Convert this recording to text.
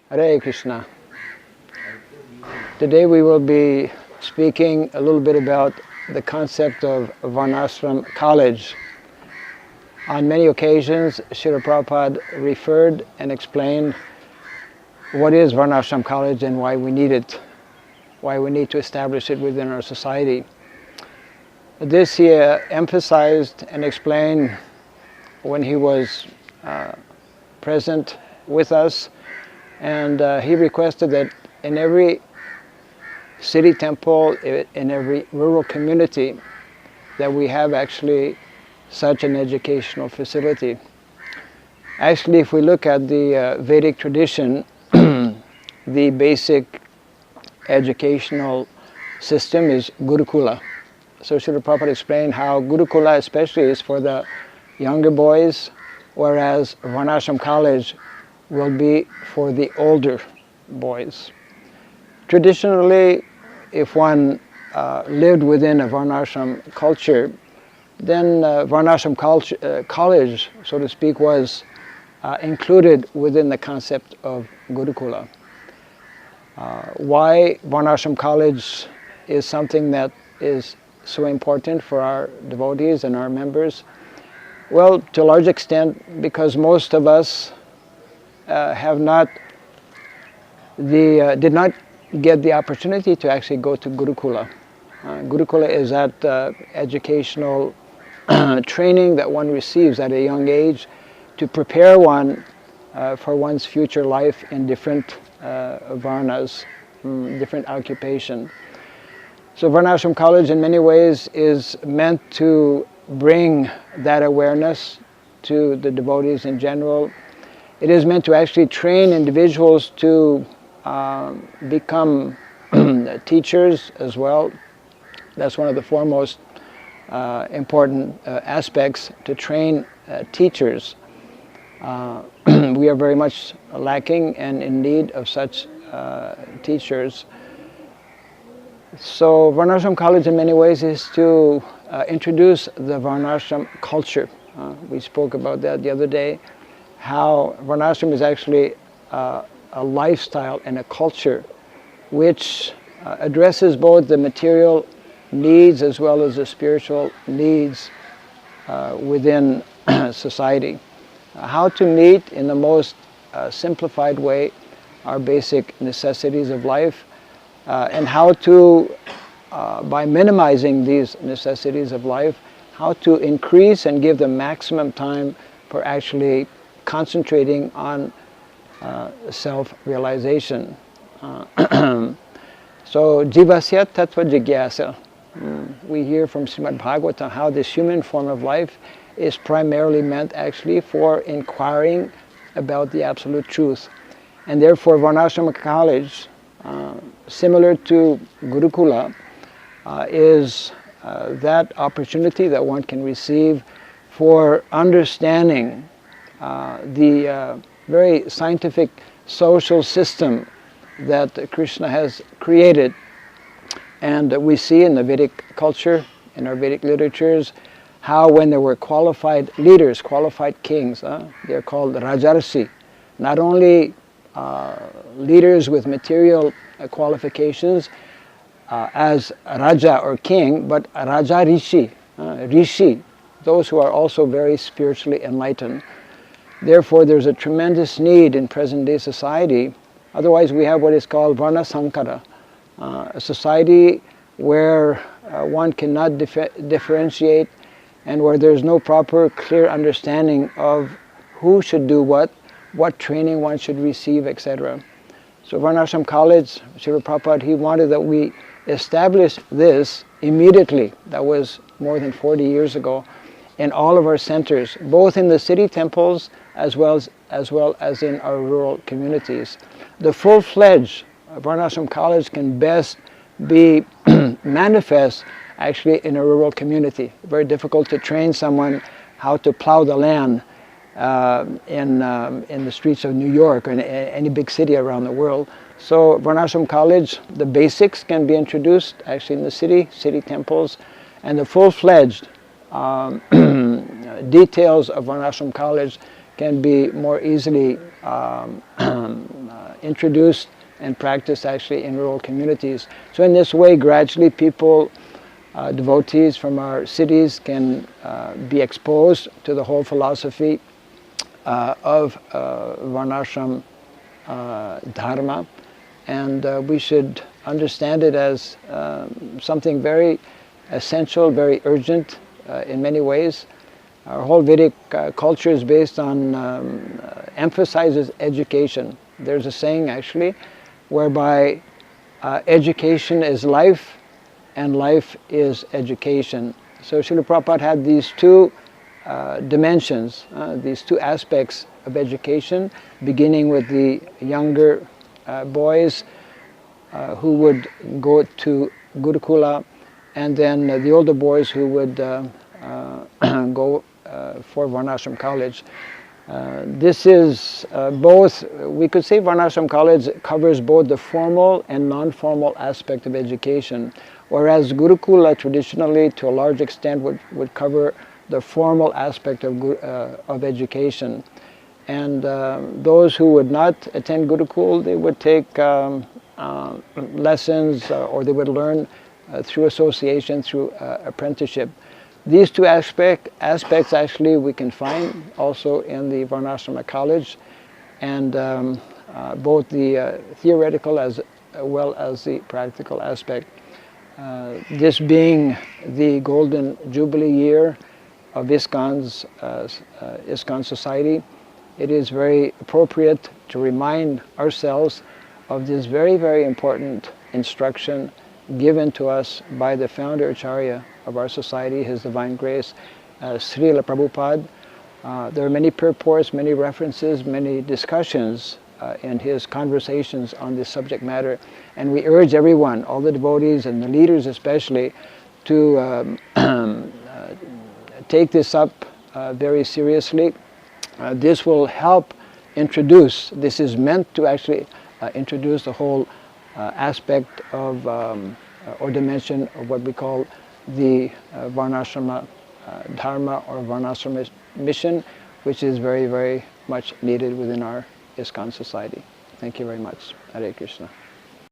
Hare Krishna. Today we will be speaking a little bit about the concept of Varnashrama college. On many occasions, Srila Prabhupada referred and explained what is Varnashrama college and why we need it, why we need to establish it within our society. This he emphasized and explained when he was present with us, and he requested that in every city temple, in every rural community, that we have actually such an educational facility. Actually, if we look at the Vedic tradition, the basic educational system is Gurukula. So Srila Prabhupada explained how Gurukula especially is for the younger boys, whereas Varnashrama college will be for the older boys. Traditionally, if one lived within a Varnashrama culture, then Varnashrama college, so to speak, was included within the concept of Gurukula. Why Varnashrama college is something that is so important for our devotees and our members? Well, to a large extent, because most of us did not get the opportunity to actually go to Gurukula. Gurukula is that educational training that one receives at a young age to prepare one for one's future life in different varnas, different occupation. So Varnashrama college in many ways is meant to bring that awareness to the devotees in general. It is meant to actually train individuals to become teachers as well. That's one of the foremost important aspects, to train teachers. We are very much lacking and in need of such teachers. So Varnashrama college in many ways is to introduce the Varnashrama culture. We spoke about that the other day, how Varnashrama is actually a lifestyle and a culture which addresses both the material needs as well as the spiritual needs within society. How to meet in the most simplified way our basic necessities of life, and how to, by minimizing these necessities of life, how to increase and give the maximum time for actually concentrating on self-realization. So, jivasya tattva jigyasa. We hear from Srimad Bhagavatam how this human form of life is primarily meant actually for inquiring about the absolute truth. And therefore Varnashrama college, similar to Gurukula, is that opportunity that one can receive for understanding the very scientific social system that Krishna has created. And we see in the Vedic culture, in our Vedic literatures, how when there were qualified leaders, qualified kings, they're called Rajarsi, not only leaders with material qualifications as Raja or king, but Raja Rishi, Rishi, those who are also very spiritually enlightened. Therefore, there's a tremendous need in present-day society. Otherwise, we have what is called Varna Sankara, a society where one cannot differentiate, and where there's no proper, clear understanding of who should do what training one should receive, etc. So Varnashrama college, Srila Prabhupada, he wanted that we establish this immediately. That was more than 40 years ago, in all of our centers, both in the city temples as well as in our rural communities. The full-fledged Varnashrama college can best be manifest actually in a rural community. Very difficult to train someone how to plow the land in the streets of New York or in any big city around the world. So Varnashrama college, the basics can be introduced actually in the city temples, and the full-fledged details of Varnashrama college can be more easily introduced and practiced actually in rural communities. So in this way, gradually people, devotees from our cities can be exposed to the whole philosophy of Varnashram Dharma, and we should understand it as something very essential, very urgent in many ways. Our whole Vedic culture is based on, emphasizes education. There's a saying actually whereby education is life and life is education. So Srila Prabhupada had these two dimensions, these two aspects of education, beginning with the younger boys who would go to Gurukula, and then the older boys who would go for Varnashram College. This is both, we could say Varnashram College covers both the formal and non-formal aspect of education, whereas Gurukula traditionally to a large extent would cover the formal aspect of education. And those who would not attend Gurukul, they would take lessons or they would learn through association, through apprenticeship. These two aspects actually we can find also in the Varnashrama College, and both the theoretical as well as the practical aspect. This being the golden jubilee year of ISKCON's ISKCON Society, it is very appropriate to remind ourselves of this very, very important instruction given to us by the founder Acharya of our society, His Divine Grace, Srila Prabhupada. There are many purports, many references, many discussions in his conversations on this subject matter, and we urge everyone, all the devotees and the leaders especially, to take this up very seriously. This will help introduce, this is meant to actually introduce the whole aspect of or dimension of what we call the Varnashrama Dharma or Varnashrama mission, which is very, very much needed within our ISKCON society. Thank you very much. Hare Krishna.